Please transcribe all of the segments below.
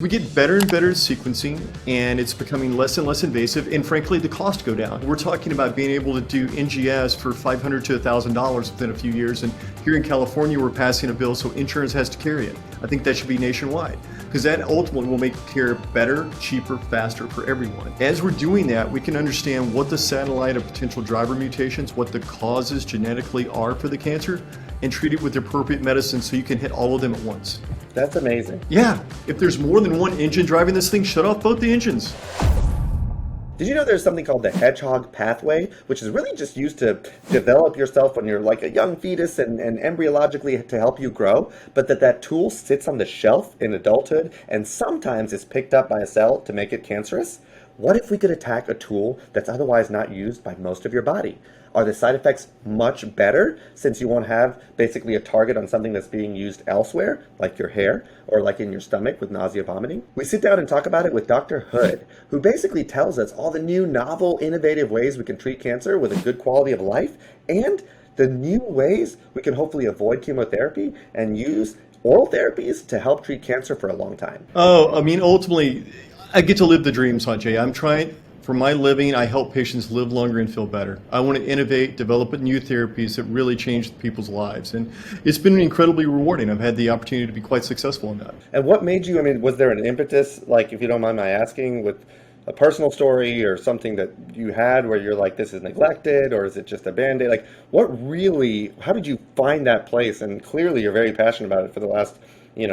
We get better and better at sequencing, and it's becoming less and less invasive, and frankly, the costs go down. We're talking about being able to do NGS for $500 to $1,000 within a few years, and here in California, we're passing a bill so insurance has to carry it. I think that should be nationwide, because that ultimately will make care better, cheaper, faster for everyone. As we're doing that, we can understand what the satellite of potential driver mutations, what the causes genetically are for the cancer, and treat it with the appropriate medicine so you can hit all of them at once. That's amazing. Yeah, if there's more than one engine driving this thing, shut off both the engines. Did you know there's something called the hedgehog pathway, which is really just used to develop yourself when you're like a young fetus and embryologically to help you grow, but that tool sits on the shelf in adulthood and sometimes is picked up by a cell to make it cancerous? What if we could attack a tool that's otherwise not used by most of your body? Are the side effects much better since you won't have basically a target on something that's being used elsewhere, like your hair or like in your stomach with nausea, vomiting? We sit down and talk about it with Dr. Hood, who basically tells us all the new, novel, innovative ways we can treat cancer with a good quality of life and the new ways we can hopefully avoid chemotherapy and use oral therapies to help treat cancer for a long time. Oh, I mean, ultimately, I get to live the dream, Sanjay. I'm trying, for my living, I help patients live longer and feel better. I want to innovate, develop new therapies that really change people's lives. And it's been incredibly rewarding. I've had the opportunity to be quite successful in that. And what made you, I mean, was there an impetus, like, if you don't mind my asking, with a personal story or something that you had where you're like, this is neglected, or is it just a Band-Aid? Like, what really, how did you find that place? And clearly you're very passionate about it for the last,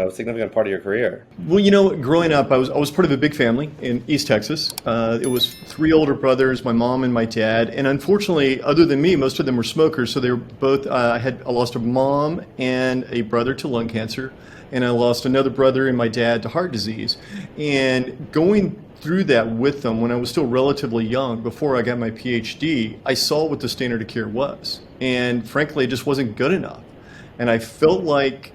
significant part of your career. Well, growing up, I was part of a big family in East Texas. It was 3 older brothers, my mom and my dad. And unfortunately, other than me, most of them were smokers. So they were both, I lost a mom and a brother to lung cancer. And I lost another brother and my dad to heart disease. And going through that with them when I was still relatively young, before I got my Ph.D., I saw what the standard of care was. And frankly, it just wasn't good enough. And I felt like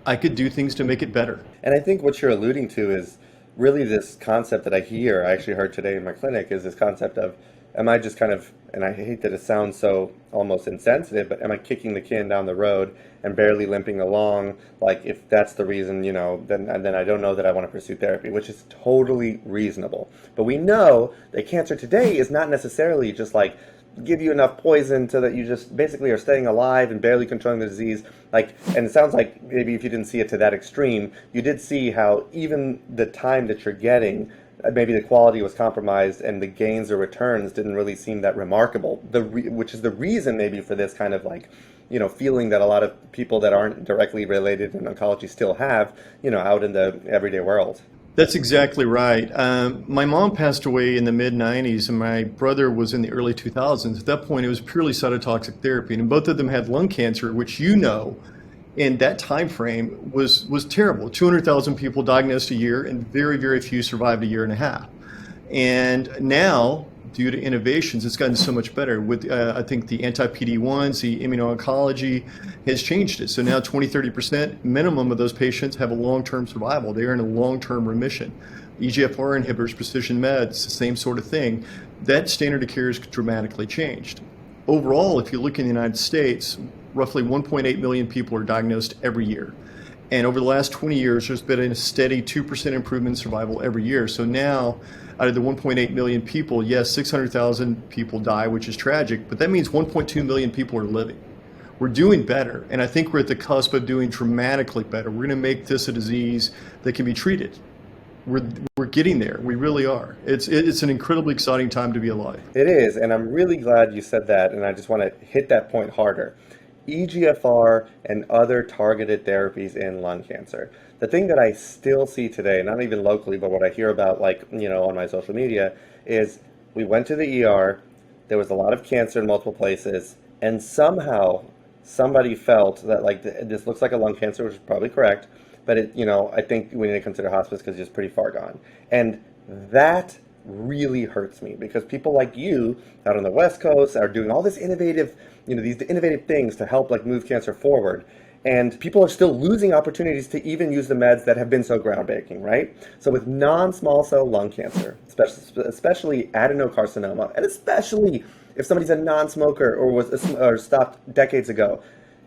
I could do things to make it better. And I think what you're alluding to is really this concept that I actually heard today in my clinic, is this concept of, am I just kind of, and I hate that it sounds so almost insensitive, but am I kicking the can down the road and barely limping along? Like, if that's the reason, then I don't know that I want to pursue therapy, which is totally reasonable. But we know that cancer today is not necessarily just like give you enough poison so that you just basically are staying alive and barely controlling the disease. And it sounds like maybe if you didn't see it to that extreme, you did see how even the time that you're getting, maybe the quality was compromised and the gains or returns didn't really seem that remarkable, which is the reason maybe for this kind of feeling that a lot of people that aren't directly related in oncology still have, out in the everyday world. That's exactly right. My mom passed away in the mid-90s and my brother was in the early 2000s. At that point, it was purely cytotoxic therapy, and both of them had lung cancer, which in that time frame was terrible. 200,000 people diagnosed a year and very, very few survived a year and a half. And now, due to innovations, it's gotten so much better. With, I think, the anti-PD-1s, the immuno-oncology has changed it. So now 20-30% minimum of those patients have a long-term survival. They are in a long-term remission. EGFR inhibitors, precision meds, the same sort of thing. That standard of care has dramatically changed. Overall, if you look in the United States, roughly 1.8 million people are diagnosed every year. And over the last 20 years, there's been a steady 2% improvement in survival every year. So now, out of the 1.8 million people, yes, 600,000 people die, which is tragic, but that means 1.2 million people are living. We're doing better, and I think we're at the cusp of doing dramatically better. We're going to make this a disease that can be treated. We're getting there. We really are. It's an incredibly exciting time to be alive. It is, and I'm really glad you said that, and I just want to hit that point harder. EGFR and other targeted therapies in lung cancer. The thing that I still see today, not even locally, but what I hear about on my social media, is we went to the ER, there was a lot of cancer in multiple places, and somehow somebody felt that this looks like a lung cancer, which is probably correct, but I think we need to consider hospice because it's pretty far gone. And that really hurts me because people like you out on the West Coast are doing all this innovative, these innovative things to help move cancer forward. And people are still losing opportunities to even use the meds that have been so groundbreaking, right? So with non-small cell lung cancer, especially adenocarcinoma, and especially if somebody's a non-smoker or stopped decades ago,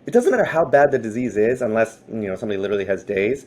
it doesn't matter how bad the disease is, unless somebody literally has days.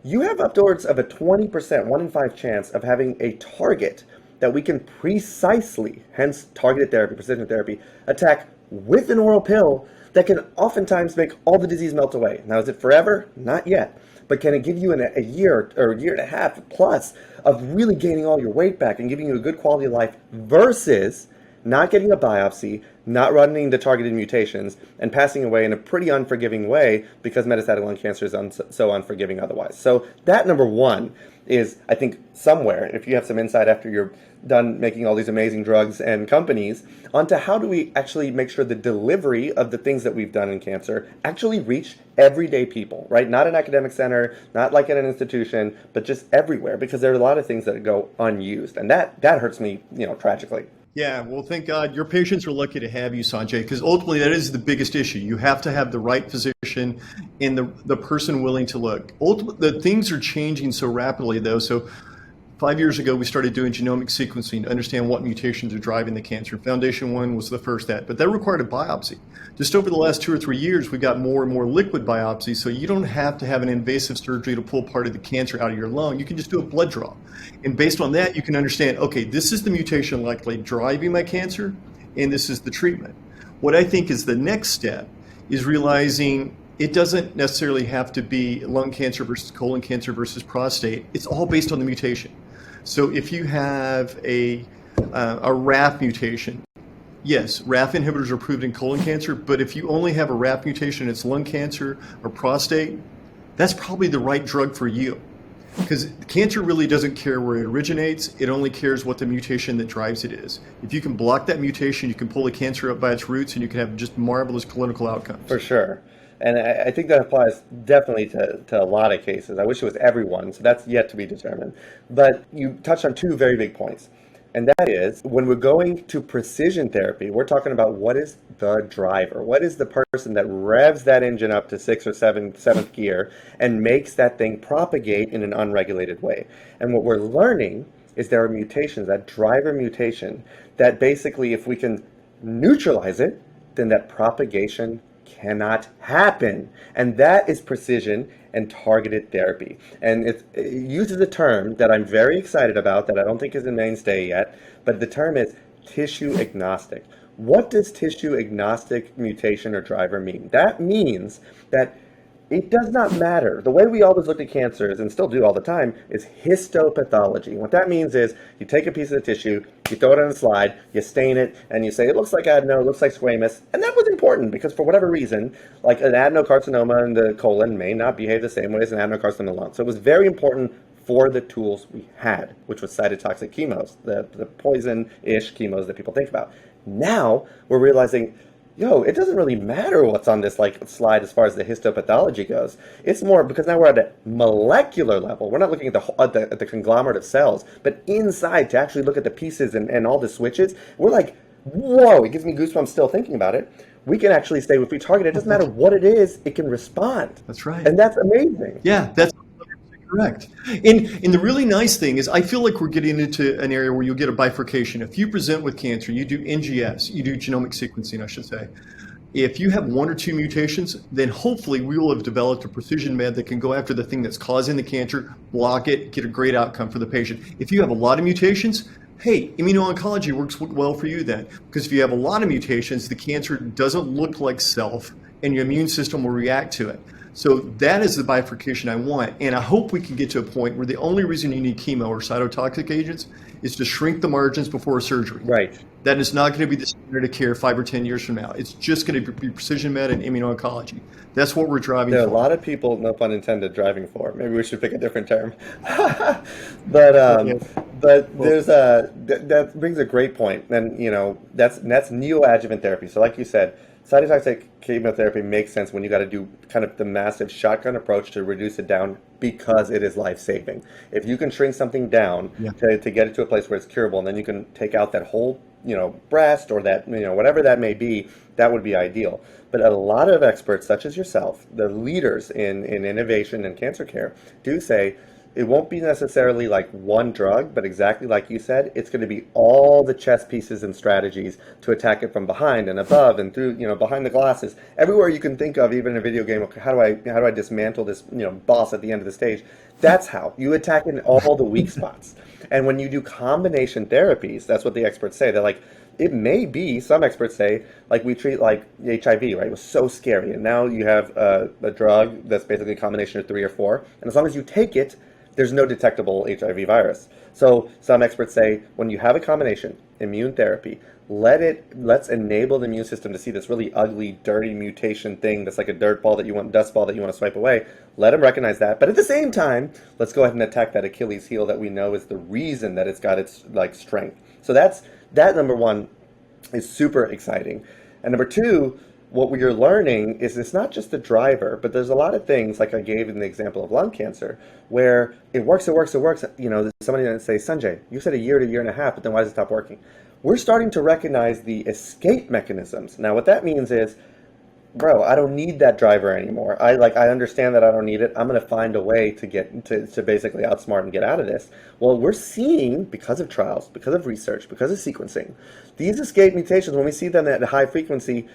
you have upwards of a 20%, 1 in 5 chance of having a target that we can precisely, hence targeted therapy, precision therapy, attack with an oral pill that can oftentimes make all the disease melt away. Now, is it forever? Not yet. But can it give you a year or a year and a half plus of really gaining all your weight back and giving you a good quality of life versus not getting a biopsy, not running the targeted mutations, and passing away in a pretty unforgiving way because metastatic lung cancer is so unforgiving otherwise. So that number one is, I think, somewhere, if you have some insight after you're done making all these amazing drugs and companies, onto how do we actually make sure the delivery of the things that we've done in cancer actually reach everyday people, right? Not an academic center, not like at an institution, but just everywhere, because there are a lot of things that go unused. And that hurts me, tragically. Yeah, well, thank God your patients are lucky to have you, Sanjay, because ultimately that is the biggest issue. You have to have the right physician and the person willing to look. Ultimately, the things are changing so rapidly, though. So 5 years ago, we started doing genomic sequencing to understand what mutations are driving the cancer. Foundation One was the first that, but that required a biopsy. Just over the last 2 or 3 years, we got more and more liquid biopsies, so you don't have to have an invasive surgery to pull part of the cancer out of your lung. You can just do a blood draw. And based on that, you can understand, okay, this is the mutation likely driving my cancer, and this is the treatment. What I think is the next step is realizing it doesn't necessarily have to be lung cancer versus colon cancer versus prostate. It's all based on the mutation. So if you have a RAF mutation, yes, RAF inhibitors are approved in colon cancer, but if you only have a RAF mutation, it's lung cancer or prostate, that's probably the right drug for you. Because cancer really doesn't care where it originates, it only cares what the mutation that drives it is. If you can block that mutation, you can pull the cancer up by its roots and you can have just marvelous clinical outcomes. For sure. And I think that applies definitely to a lot of cases. I wish it was everyone, so that's yet to be determined. But you touched on two very big points. And that is, when we're going to precision therapy, we're talking about what is the driver? What is the person that revs that engine up to sixth or seventh gear and makes that thing propagate in an unregulated way? And what we're learning is there are mutations, that driver mutation, that basically if we can neutralize it, then that propagation cannot happen. And that is precision and targeted therapy. And it uses a term that I'm very excited about that I don't think is a mainstay yet, but the term is tissue agnostic. What does tissue agnostic mutation or driver mean? That means that it does not matter. The way we always look at cancers, and still do all the time, is histopathology. What that means is you take a piece of the tissue, you throw it on a slide, you stain it, and you say, it looks like adeno, it looks like squamous. And that was important because for whatever reason, like an adenocarcinoma in the colon may not behave the same way as an adenocarcinoma in the lung. So it was very important for the tools we had, which was cytotoxic chemos, the poison-ish chemos that people think about. Now we're realizing, it doesn't really matter what's on this slide as far as the histopathology goes. It's more because now we're at a molecular level. We're not looking at the conglomerate of cells, but inside to actually look at the pieces and all the switches. We're like, whoa, it gives me goosebumps still thinking about it. We can actually say if we target it, it doesn't matter what it is, it can respond. That's right. And that's amazing. Yeah, that's correct. And the really nice thing is I feel like we're getting into an area where you'll get a bifurcation. If you present with cancer, you do NGS, you do genomic sequencing, I should say. If you have 1 or 2 mutations, then hopefully we will have developed a precision med that can go after the thing that's causing the cancer, block it, get a great outcome for the patient. If you have a lot of mutations, hey, immuno-oncology works well for you then. Because if you have a lot of mutations, the cancer doesn't look like self and your immune system will react to it. So that is the bifurcation I want. And I hope we can get to a point where the only reason you need chemo or cytotoxic agents is to shrink the margins before surgery. Right. That is not going to be the standard of care 5 or 10 years from now. It's just going to be precision med and immuno-oncology. That's what we're driving for. There are a lot of people, no pun intended, driving for. Maybe we should pick a different term. But there's that brings a great point. And, that's neoadjuvant therapy. So like you said, cytotoxic chemotherapy makes sense when you got to do kind of the massive shotgun approach to reduce it down because it is life-saving. If you can shrink something down to get it to a place where it's curable, and then you can take out that whole, breast or that, whatever that may be, that would be ideal. But a lot of experts, such as yourself, the leaders in innovation and cancer care, do say, it won't be necessarily like one drug, but exactly like you said, it's going to be all the chess pieces and strategies to attack it from behind and above and through, behind the glasses, everywhere you can think of, even in a video game. Okay, how do I dismantle this, boss at the end of the stage? That's how you attack in all the weak spots. And when you do combination therapies, that's what the experts say. They're like, it may be, some experts say, like we treat like HIV, right? It was so scary. And now you have a drug that's basically a combination of 3 or 4. And as long as you take it, there's no detectable HIV virus. So some experts say when you have a combination, immune therapy, let's enable the immune system to see this really ugly, dirty mutation thing that's like a dust ball that you want to swipe away. Let them recognize that. But at the same time, let's go ahead and attack that Achilles heel that we know is the reason that it's got its like strength. So that number one is super exciting. And number two, what we are learning is it's not just the driver, but there's a lot of things, like I gave in the example of lung cancer, where it works. Somebody might say, Sanjay, you said a year to a year and a half, but then why does it stop working? We're starting to recognize the escape mechanisms. Now, what that means is, bro, I don't need that driver anymore. I understand that I don't need it. I'm going to find a way to get to basically outsmart and get out of this. Well, we're seeing, because of trials, because of research, because of sequencing, these escape mutations, when we see them at a high frequency,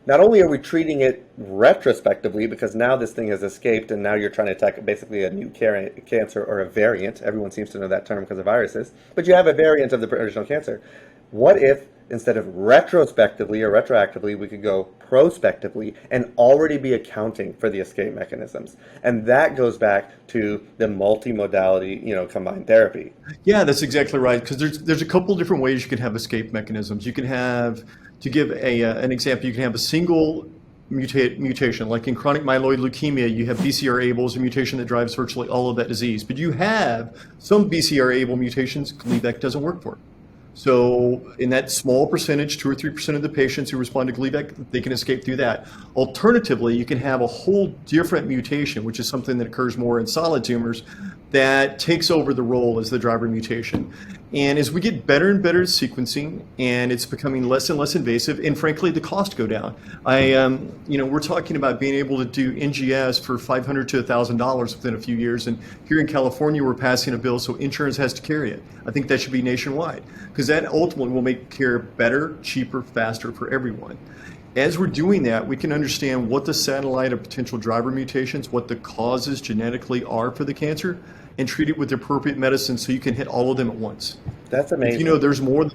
not only are we treating it retrospectively, because now this thing has escaped and now you're trying to attack basically a new cancer or a variant. Everyone seems to know that term because of viruses. But you have a variant of the original cancer. What if instead of retrospectively or retroactively, we could go prospectively and already be accounting for the escape mechanisms? And that goes back to the multimodality, combined therapy. Yeah, that's exactly right. Because there's a couple different ways you can have escape mechanisms. You can have, to give an example, you can have a single mutation, like in chronic myeloid leukemia, you have BCR-ABL, a mutation that drives virtually all of that disease. But you have some BCR-ABL mutations Gleevec doesn't work for. So in that small percentage, 2 or 3% of the patients who respond to Gleevec, they can escape through that. Alternatively, you can have a whole different mutation, which is something that occurs more in solid tumors, that takes over the role as the driver mutation. And as we get better and better at sequencing, and it's becoming less and less invasive, and frankly, the cost go down. We're talking about being able to do NGS for $500 to $1,000 within a few years. And here in California, we're passing a bill, so insurance has to carry it. I think that should be nationwide, because that ultimately will make care better, cheaper, faster for everyone. As we're doing that, we can understand what the satellite of potential driver mutations, what the causes genetically are for the cancer, and treat it with the appropriate medicine so you can hit all of them at once. That's amazing. If there's more,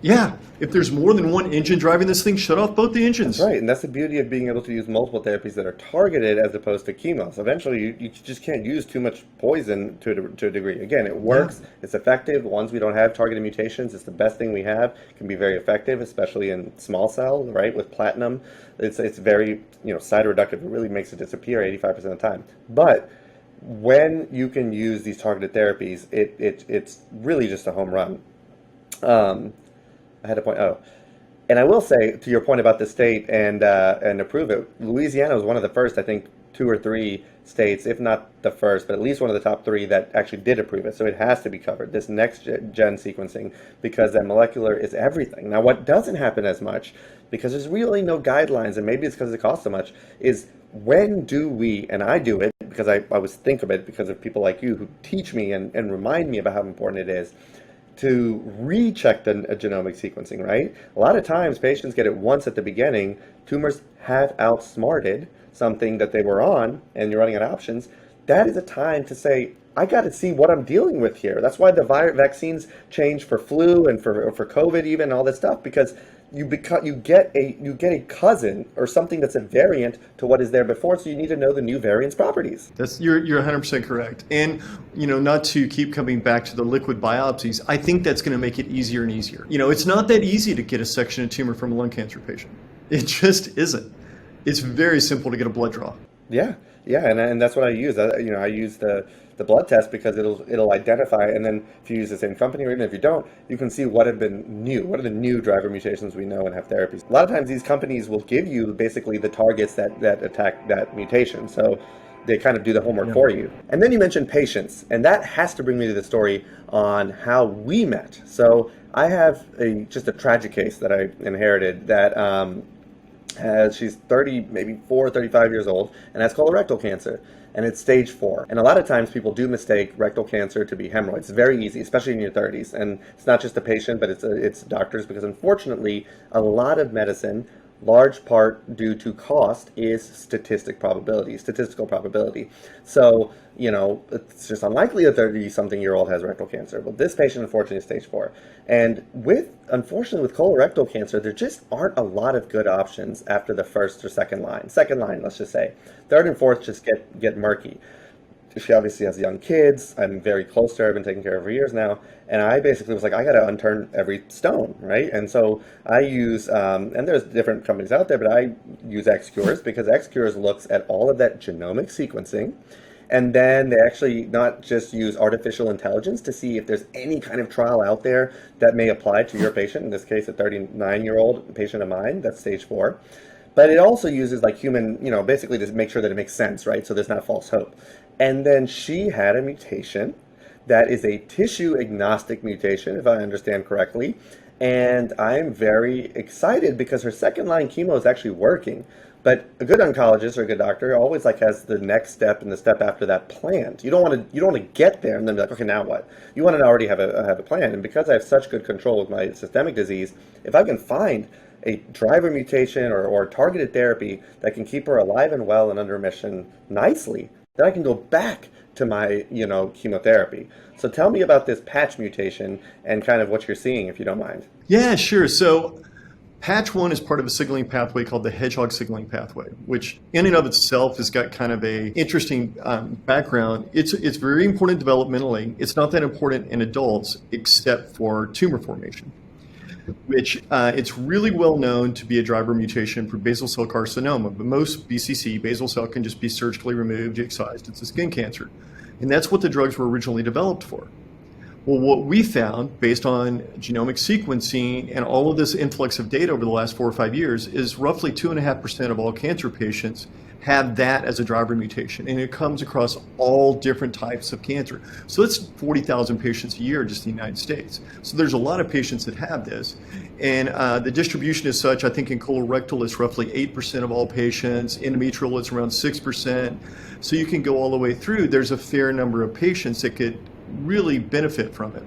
if there's more than one engine driving this thing, shut off both the engines. That's right, and that's the beauty of being able to use multiple therapies that are targeted as opposed to chemo. So eventually, you just can't use too much poison to a degree. Again, it works, it's effective. The ones we don't have targeted mutations, it's the best thing we have. It can be very effective, especially in small cell, right, with platinum. It's very, cytoreductive. It really makes it disappear 85% of the time. But when you can use these targeted therapies, it's really just a home run. I had a point. Oh, and I will say, to your point about the state and approve it, Louisiana was one of the first, I think, 2 or 3 states, if not the first, but at least one of the top 3 that actually did approve it. So it has to be covered, this next gen sequencing, because that molecular is everything. Now, what doesn't happen as much, because there's really no guidelines, and maybe it's because it costs so much, is when do we, and I do it because I always think of it because of people like you who teach me and remind me about how important it is, to recheck the genomic sequencing, right? A lot of times patients get it once at the beginning. Tumors have outsmarted something that they were on, and you're running out of options. That is a time to say, I got to see what I'm dealing with here. That's why the vaccines change for flu and for COVID even, all this stuff, because you get a cousin or something that's a variant to what is there before, so you need to know the new variant's properties. You're 100% correct. And not to keep coming back to the liquid biopsies, I think that's going to make it easier and easier. It's not that easy to get a section of tumor from a lung cancer patient. It just isn't. It's very simple to get a blood draw. Yeah, and that's what I use. I use the blood test because it'll identify, and then if you use the same company or even if you don't, you can see what are the new driver mutations we know and have therapies. A lot of times these companies will give you basically the targets that attack that mutation, so they kind of do the homework for you. And then you mentioned patients, and that has to bring me to the story on how we met. So I have just a tragic case that I inherited that she's 30, maybe 35 years old, and has colorectal cancer. and it's stage 4. And a lot of times people do mistake rectal cancer to be hemorrhoids. It's very easy, especially in your 30s. And it's not just the patient, but it's doctors, because unfortunately, a lot of medicine, large part due to cost, is statistical probability. So, it's just unlikely a 30-something-year-old has rectal cancer. But this patient, unfortunately, is stage 4. And unfortunately, with colorectal cancer, there just aren't a lot of good options after the first or second line. Second line, let's just say. Third and fourth just get murky. She obviously has young kids. I'm very close to her. I've been taking care of her for years now. And I basically was like, I got to unturn every stone, right? And so I use, and there's different companies out there, but I use XCures, because XCures looks at all of that genomic sequencing. And then they actually not just use artificial intelligence to see if there's any kind of trial out there that may apply to your patient, in this case, a 39-year-old patient of mine, that's stage 4. But it also uses like human, basically to make sure that it makes sense, right? So there's not false hope. And then she had a mutation that is a tissue agnostic mutation, if I understand correctly. And I'm very excited because her second line chemo is actually working. But a good oncologist or a good doctor always has the next step and the step after that planned. You don't want to get there and then be like, okay, now what? You want to already have a plan. And because I have such good control with my systemic disease, if I can find a driver mutation or targeted therapy that can keep her alive and well and under remission nicely, then I can go back to my, chemotherapy. So tell me about this patch mutation and kind of what you're seeing, if you don't mind. Yeah, sure. So patch 1 is part of a signaling pathway called the hedgehog signaling pathway, which in and of itself has got kind of a interesting background. It's very important developmentally. It's not that important in adults, except for tumor formation, which it's really well known to be a driver mutation for basal cell carcinoma. But most BCC, basal cell, can just be surgically removed, excised. It's a skin cancer. And that's what the drugs were originally developed for. Well, what we found, based on genomic sequencing and all of this influx of data over the last 4 or 5 years, is roughly 2.5% of all cancer patients have that as a driver mutation. And it comes across all different types of cancer. So it's 40,000 patients a year just in the United States. So there's a lot of patients that have this. And the distribution is such, I think in colorectal it's roughly 8% of all patients. Endometrial, it's around 6%. So you can go all the way through. There's a fair number of patients that could really benefit from it.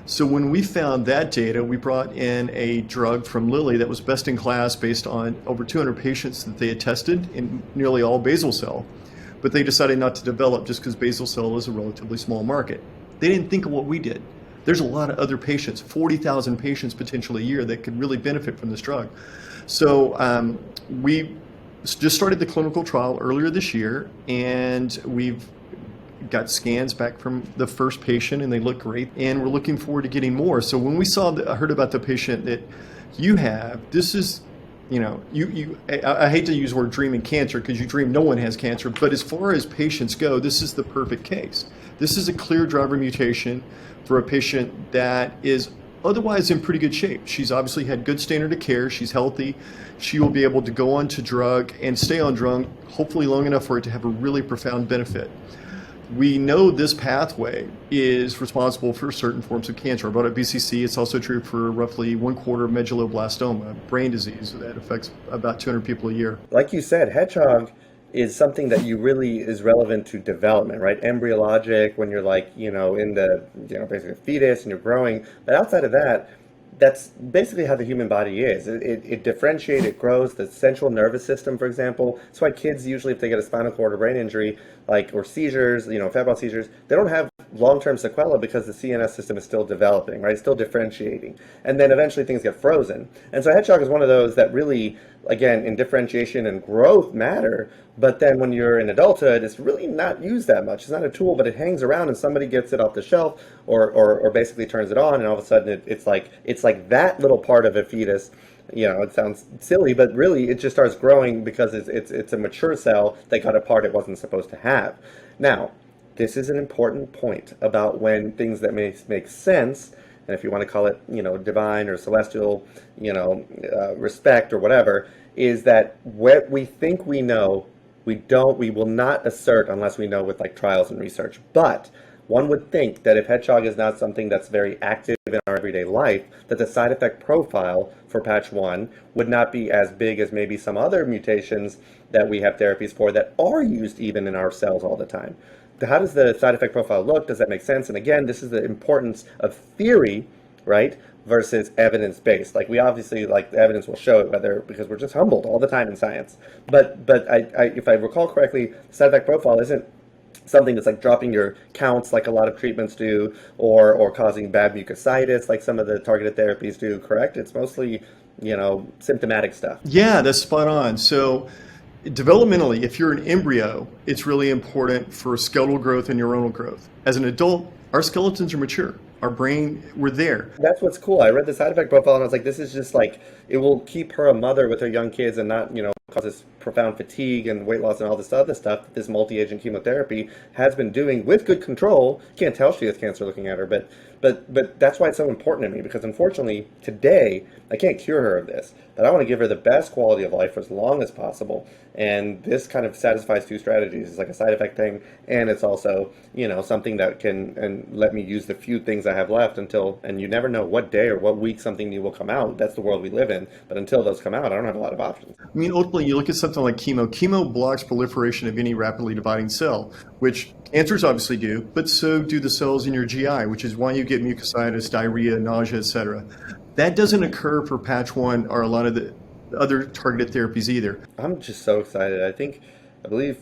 So when we found that data, we brought in a drug from Lilly that was best in class based on over 200 patients that they had tested in nearly all basal cell. But they decided not to develop just because basal cell is a relatively small market. They didn't think of what we did. There's a lot of other patients, 40,000 patients potentially a year that could really benefit from this drug. So we just started the clinical trial earlier this year, and we've got scans back from the first patient and they look great, and we're looking forward to getting more. So when we heard about the patient that you have, this is, I hate to use the word dreaming cancer because you dream no one has cancer, but as far as patients go, this is the perfect case. This is a clear driver mutation for a patient that is otherwise in pretty good shape. She's obviously had good standard of care. She's healthy. She will be able to go on to drug and stay on drug, hopefully long enough for it to have a really profound benefit. We know this pathway is responsible for certain forms of cancer. About BCC, it's also true for roughly 1/4 of medulloblastoma, brain disease that affects about 200 people a year. Like you said, hedgehog is something that you really is relevant to development, right? Embryologic, when you're in the, basically a fetus and you're growing. But outside of that, that's basically how the human body is. It differentiates, it grows. The central nervous system, for example. That's why kids usually, if they get a spinal cord or brain injury, or seizures, febrile seizures, they don't have long-term sequela because the CNS system is still developing, right? It's still differentiating. And then eventually things get frozen. And so hedgehog is one of those that really, again, in differentiation and growth matter, but then when you're in adulthood, it's really not used that much. It's not a tool, but it hangs around and somebody gets it off the shelf or basically turns it on, and all of a sudden it's like that little part of a fetus. It sounds silly, but really it just starts growing because it's a mature cell that got a part it wasn't supposed to have. Now, this is an important point about when things that make sense, and if you want to call it, divine or celestial, respect or whatever, is that what we think we know, we will not assert unless we know with trials and research. But one would think that if hedgehog is not something that's very active in our everyday life, that the side effect profile for patch 1 would not be as big as maybe some other mutations that we have therapies for that are used even in our cells all the time. How does the side effect profile look? Does that make sense? And again, this is the importance of theory, right, versus evidence-based. Like, we obviously, like, the evidence will show it, whether, because we're just humbled all the time in science. But if I recall correctly, the side effect profile isn't something that's like dropping your counts like a lot of treatments do, or causing bad mucositis like some of the targeted therapies do, correct? It's mostly, symptomatic stuff. Yeah, that's spot on. So developmentally, if you're an embryo, it's really important for skeletal growth and neuronal growth. As an adult, our skeletons are mature. Our brain, we're there. That's what's cool. I read the side effect profile and I was like, this is just like, it will keep her a mother with her young kids and not, cause this profound fatigue and weight loss and all this other stuff that this multi-agent chemotherapy has been doing with good control. Can't tell she has cancer looking at her, but that's why it's so important to me, because unfortunately today I can't cure her of this, but I want to give her the best quality of life for as long as possible. And this kind of satisfies two strategies. It's like a side effect thing, and it's also, something that can and let me use the few things I have left until, and you never know what day or what week something new will come out. That's the world we live in. But until those come out, I don't have a lot of options. I mean, ultimately, you look at something like chemo. Chemo blocks proliferation of any rapidly dividing cell, which cancers obviously do, but so do the cells in your GI, which is why you get mucositis, diarrhea, nausea, etc. That doesn't occur for patch 1 or a lot of the other targeted therapies either. I'm just so excited. I believe,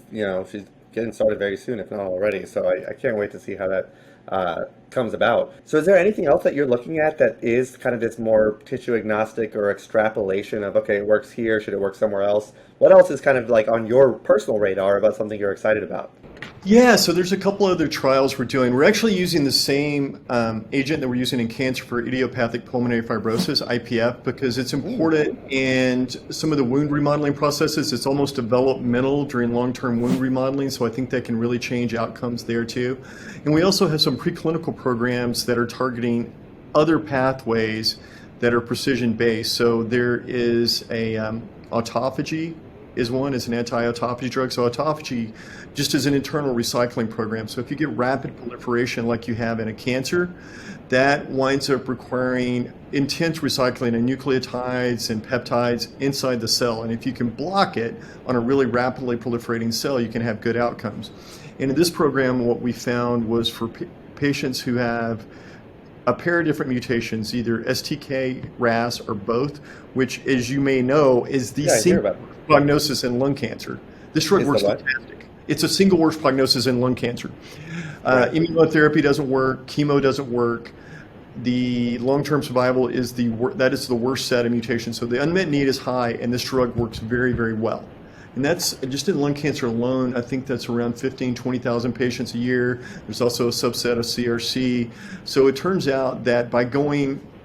she's getting started very soon, if not already. So I can't wait to see how that comes about. So is there anything else that you're looking at that is kind of this more tissue agnostic or extrapolation of, okay, it works here, should it work somewhere else? What else is kind of like on your personal radar about something you're excited about? Yeah, so there's a couple other trials we're doing. We're actually using the same agent that we're using in cancer for idiopathic pulmonary fibrosis, IPF, because it's important in some of the wound remodeling processes. It's almost developmental during long-term wound remodeling, so I think that can really change outcomes there too. And we also have some preclinical programs that are targeting other pathways that are precision-based. So there is a autophagy is one, is an anti-autophagy drug. So autophagy just is an internal recycling program. So if you get rapid proliferation like you have in a cancer, that winds up requiring intense recycling of nucleotides and peptides inside the cell. And if you can block it on a really rapidly proliferating cell, you can have good outcomes. And in this program, what we found was for patients who have a pair of different mutations, either STK, RAS, or both, which, as you may know, is the single prognosis in lung cancer. This drug works fantastic. It's a single worst prognosis in lung cancer. Immunotherapy doesn't work, chemo doesn't work. The long-term survival is the worst set of mutations. So the unmet need is high, and this drug works very, very well. And that's just in lung cancer alone. I think that's around 15, 20,000 patients a year. There's also a subset of CRC. So it turns out that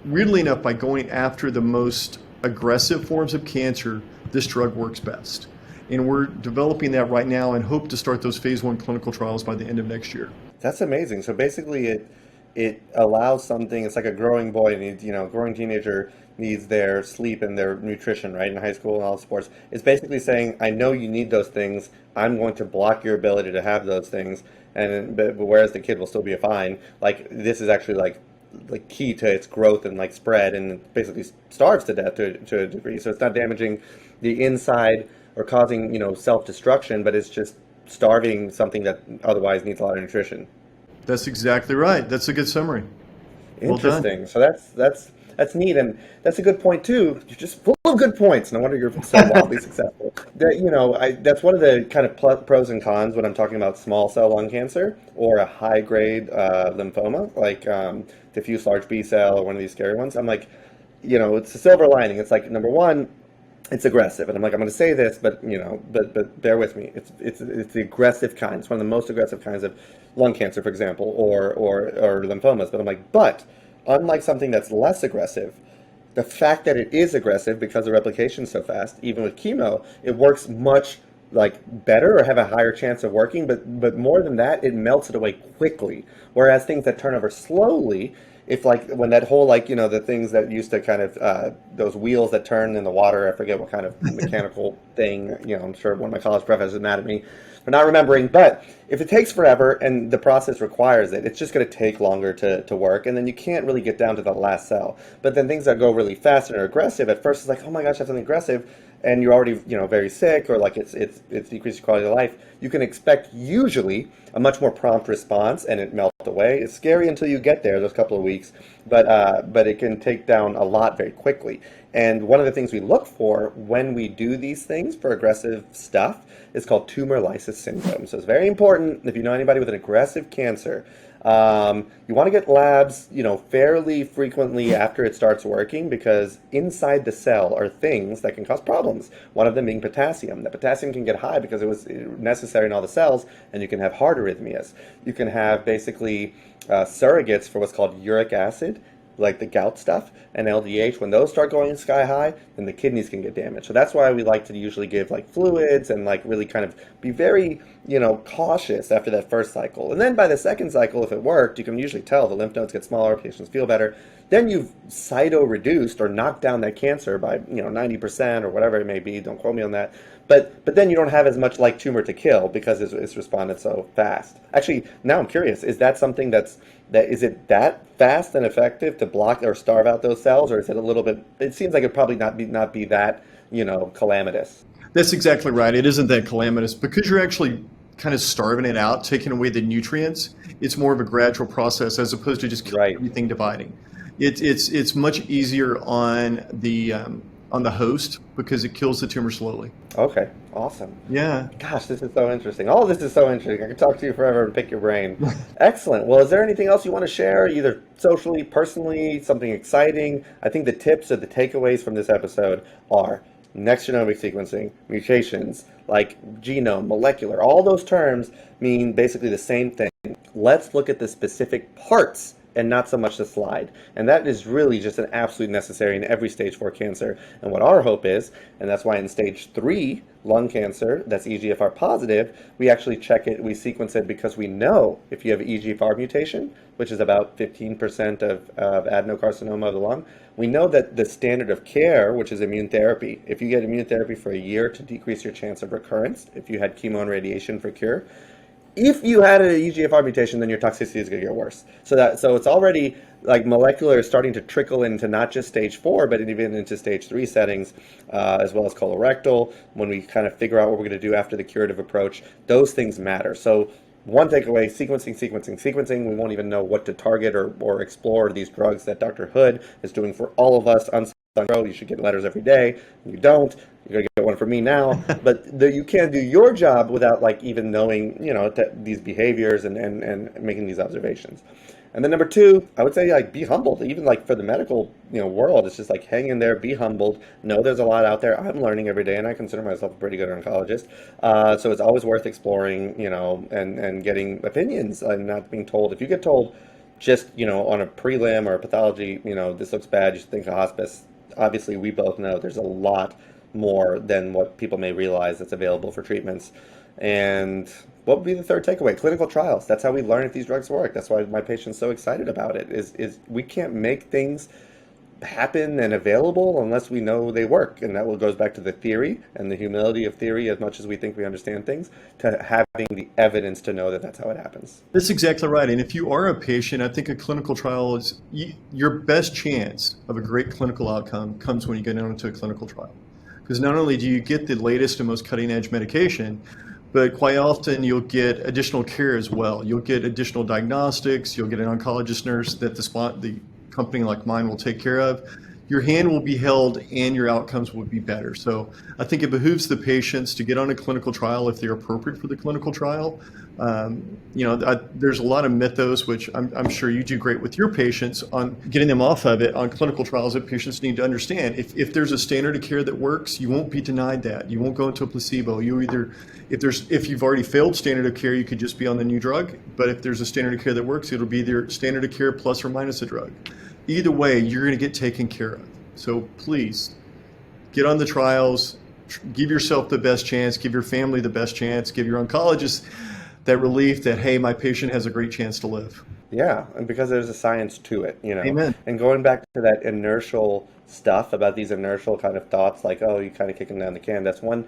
weirdly enough, by going after the most aggressive forms of cancer, this drug works best. And we're developing that right now and hope to start those phase 1 clinical trials by the end of next year. That's amazing. So basically it allows something, it's like a growing boy needs, growing teenager needs their sleep and their nutrition, right, in high school and all sports. It's basically saying, I know you need those things. I'm going to block your ability to have those things. But whereas the kid will still be fine, like this is actually like key to its growth and like spread, and basically starves to death to a degree. So it's not damaging the inside or causing, self-destruction, but it's just starving something that otherwise needs a lot of nutrition. That's exactly right. That's a good summary. Interesting. So that's neat, and that's a good point too. You're just full of good points. No wonder you're so wildly successful. That's one of the kind of pros and cons when I'm talking about small cell lung cancer or a high grade lymphoma, like diffuse large B cell or one of these scary ones. I'm like, it's a silver lining. It's like, number one, it's aggressive, and I'm like, I'm going to say this, but but bear with me. It's the aggressive kind. It's one of the most aggressive kinds of lung cancer, for example, or lymphomas. But I'm like, but unlike something that's less aggressive, the fact that it is aggressive because the replication is so fast, even with chemo, it works much better or have a higher chance of working. But more than that, it melts it away quickly. Whereas things that turn over slowly, if like when that whole like the things that used to kind of those wheels that turn in the water, I forget what kind of mechanical thing, I'm sure one of my college professors is mad at me for not remembering, but if it takes forever and the process requires it, it's just going to take longer to work, and then you can't really get down to the last cell. But then things that go really fast and are aggressive, at first it's like, oh my gosh, I have something aggressive, and you're already very sick, or like it's decreased your quality of life. You can expect usually a much more prompt response, and it melts away. It's scary until you get there, those couple of weeks, but it can take down a lot very quickly. And one of the things we look for when we do these things for aggressive stuff is called tumor lysis syndrome. So it's very important if you know anybody with an aggressive cancer. You want to get labs, fairly frequently after it starts working, because inside the cell are things that can cause problems. One of them being potassium. The potassium can get high because it was necessary in all the cells, and you can have heart arrhythmias. You can have basically surrogates for what's called uric acid, like the gout stuff, and LDH. When those start going sky high, then the kidneys can get damaged. So that's why we like to usually give like fluids and like really kind of be very, cautious after that first cycle. And then by the second cycle, if it worked, you can usually tell the lymph nodes get smaller, patients feel better. Then you've cyto-reduced or knocked down that cancer by 90% or whatever it may be. Don't quote me on that. But then you don't have as much like tumor to kill because it's responded so fast. Actually, now I'm curious, is that something is it that fast and effective to block or starve out those cells, or is it a little bit? It seems like it probably not be that calamitous. That's exactly right. It isn't that calamitous because you're actually kind of starving it out, taking away the nutrients. It's more of a gradual process as opposed to just killing everything dividing. It's much easier on the host because it kills the tumor slowly. Okay, awesome. Yeah. Gosh, this is so interesting. All of this is so interesting. I could talk to you forever and pick your brain. Excellent. Well, is there anything else you want to share, either socially, personally, something exciting? I think the tips or the takeaways from this episode are next genomic sequencing, mutations, like genome, molecular, all those terms mean basically the same thing. Let's look at the specific parts and not so much the slide. And that is really just an absolute necessary in every stage 4 cancer. And what our hope is, and that's why in stage 3 lung cancer, that's EGFR positive, we actually check it, we sequence it because we know if you have an EGFR mutation, which is about 15% of adenocarcinoma of the lung, we know that the standard of care, which is immune therapy, if you get immune therapy for a year to decrease your chance of recurrence, if you had chemo and radiation for cure, if you had an EGFR mutation, then your toxicity is going to get worse. So it's already like molecular is starting to trickle into not just stage 4, but even into stage 3 settings, as well as colorectal. When we kind of figure out what we're going to do after the curative approach, those things matter. So one takeaway, sequencing. We won't even know what to target or explore these drugs that Dr. Hood is doing for all of us. You should get letters every day. You don't. You're going to get one from me now. But you can't do your job without like even knowing, these behaviors and making these observations. And then number 2, I would say like be humbled. Even like for the medical world, it's just like hang in there, be humbled. Know there's a lot out there. I'm learning every day, and I consider myself a pretty good oncologist. So it's always worth exploring, and getting opinions and not being told. If you get told just on a prelim or a pathology, this looks bad, you should think of hospice. Obviously, we both know there's a lot more than what people may realize that's available for treatments. And what would be the third takeaway? Clinical trials. That's how we learn if these drugs work. That's why my patient's so excited about it. Is we can't make things happen and available unless we know they work. And that goes back to the theory and the humility of theory, as much as we think we understand things, to having the evidence to know that that's how it happens. That's exactly right. And if you are a patient, I think a clinical trial is your best chance of a great clinical outcome comes when you get into a clinical trial. Because not only do you get the latest and most cutting edge medication, but quite often you'll get additional care as well. You'll get additional diagnostics, you'll get an oncologist nurse that the company like mine will take care of. Your hand will be held and your outcomes will be better. So I think it behooves the patients to get on a clinical trial if they're appropriate for the clinical trial. There's a lot of mythos, which I'm sure you do great with your patients on getting them off of it on clinical trials that patients need to understand. If there's a standard of care that works, you won't be denied that. You won't go into a placebo. If you've already failed standard of care, you could just be on the new drug. But if there's a standard of care that works, it'll be their standard of care plus or minus a drug. Either way, you're going to get taken care of. So please get on the trials, give yourself the best chance, give your family the best chance, give your oncologist that relief that, hey, my patient has a great chance to live. Yeah, and because there's a science to it, you know. Amen. And going back to that inertial stuff about these inertial kind of thoughts, like, oh, you kind of kicking down the can. That's one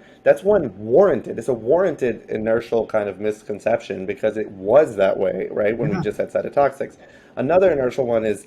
warranted. It's a warranted inertial kind of misconception because it was that way, right? When we Yeah. just had cytotoxics. Another inertial one is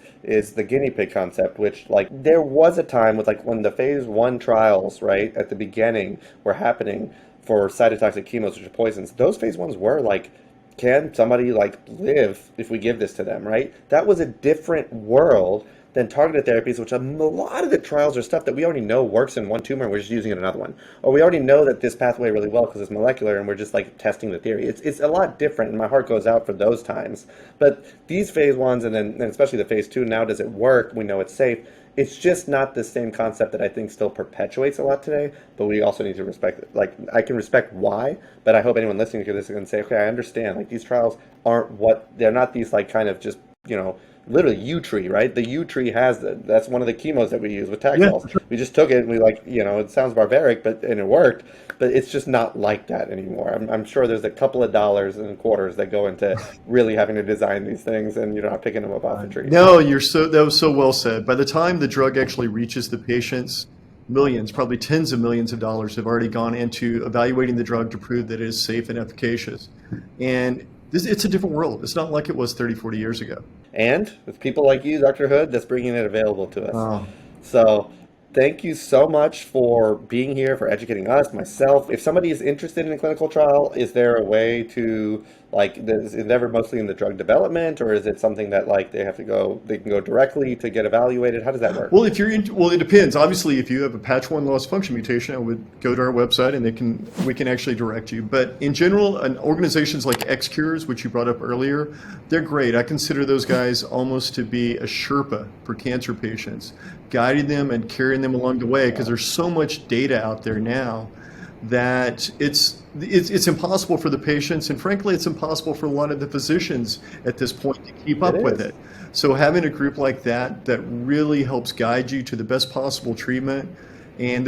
the guinea pig concept, which like there was a time with like when the phase 1 trials, right, at the beginning were happening for cytotoxic chemos, which are poisons. Those phase 1s were like, can somebody like live if we give this to them, right? That was a different world than targeted therapies, which a lot of the trials are stuff that we already know works in one tumor and we're just using it in another one. Or we already know that this pathway really well because it's molecular and we're just like testing the theory. It's a lot different and my heart goes out for those times. But these phase 1s and especially the phase 2, now does it work? We know it's safe. It's just not the same concept that I think still perpetuates a lot today, but we also need to respect it. Like, I can respect why, but I hope anyone listening to this can say, okay, I understand. Like, these trials aren't they're not these, like, kind of just, literally U tree, right? The U tree that's one of the chemos that we use with Yeah. Taxols. We just took it and we, like, it sounds barbaric, and it worked, but it's just not like that anymore. I'm sure there's a couple of dollars and quarters that go into really having to design these things, and you're not picking them up off the tree. No, that was so well said. By the time the drug actually reaches the patients, millions, probably tens of millions of dollars have already gone into evaluating the drug to prove that it is safe and efficacious. And it's a different world. It's not like it was 30, 40 years ago. And with people like you, Dr. Hood, that's bringing it available to us. Oh, So thank you so much for being here, for educating us, myself. If somebody is interested in a clinical trial, is there a way to, like, is it ever mostly in the drug development, or is it something that like they can go directly to get evaluated? How does that work? well, well, it depends. Obviously, if you have a patch one loss function mutation, I would go to our website and we can actually direct you. But in general, organizations like XCures, which you brought up earlier, they're great. I consider those guys almost to be a Sherpa for cancer patients, guiding them and carrying them along the way because there's so much data out there now that it's impossible for the patients, and frankly, it's impossible for a lot of the physicians at this point to keep up with it. So having a group like that really helps guide you to the best possible treatment, and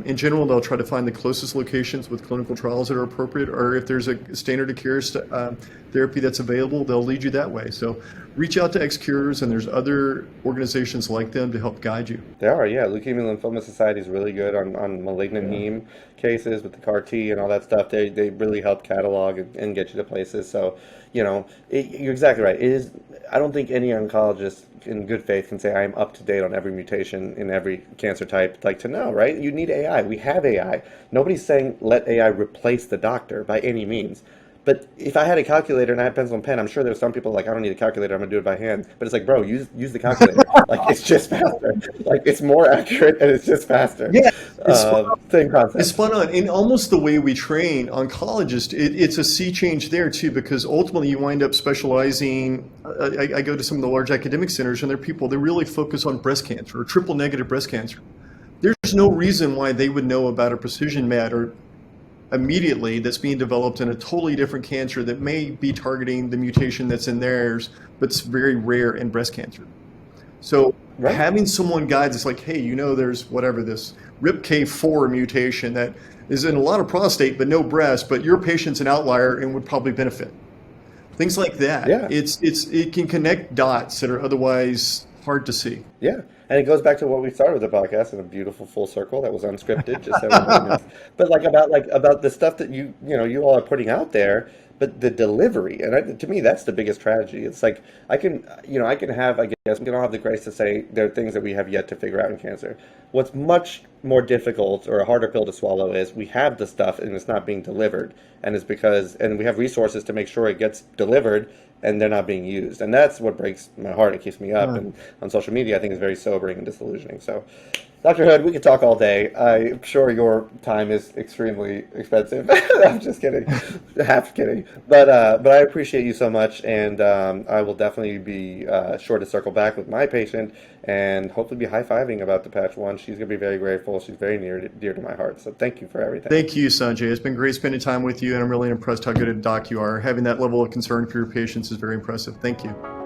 in general, they'll try to find the closest locations with clinical trials that are appropriate, or if there's a standard of care therapy that's available, they'll lead you that way. So reach out to XCures, and there's other organizations like them to help guide you. There are, yeah. Leukemia Lymphoma Society is really good on malignant heme cases with the CAR T and all that stuff. They really help catalog and get you to places. So, you're exactly right. It is. I don't think any oncologist in good faith can say I am up to date on every mutation in every cancer type. Like, to know, right? You need AI. We have AI. Nobody's saying let AI replace the doctor by any means. But if I had a calculator and I had pencil and pen, I'm sure there's some people like, I don't need a calculator, I'm gonna do it by hand. But it's like, bro, use the calculator. Like, it's just faster. Like, it's more accurate and it's just faster. Yeah, it's spot on. Same It's concept. spot on. And almost the way we train oncologists, it's a sea change there too, because ultimately you wind up specializing. I go to some of the large academic centers, and they really focus on breast cancer or triple negative breast cancer. There's no reason why they would know about a precision med or immediately that's being developed in a totally different cancer that may be targeting the mutation that's in theirs, but it's very rare in breast cancer. So Right. having someone guide us like, hey, there's whatever this RIPK4 mutation that is in a lot of prostate but no breast, but your patient's an outlier and would probably benefit. Things like that. Yeah. It can connect dots that are otherwise hard to see. Yeah. And it goes back to what we started with the podcast in a beautiful full circle that was unscripted, just so everybody knows. But about the stuff that you all are putting out there, but the delivery, and to me that's the biggest tragedy. It's like I can have, I guess we don't have the grace to say there are things that we have yet to figure out in cancer. What's much more difficult or a harder pill to swallow is we have the stuff and it's not being delivered, and we have resources to make sure it gets delivered and they're not being used. And that's what breaks my heart and keeps me up. And on social media, I think is very sobering and disillusioning. So, Dr. Hood, we could talk all day. I'm sure your time is extremely expensive. I'm just kidding, half kidding. But I appreciate you so much, and I will definitely be sure to circle back with my patient and hopefully be high-fiving about the patch one. She's going to be very grateful. She's very dear to my heart. So thank you for everything. Thank you, Sanjay. It's been great spending time with you, and I'm really impressed how good a doc you are. Having that level of concern for your patients is very impressive. Thank you.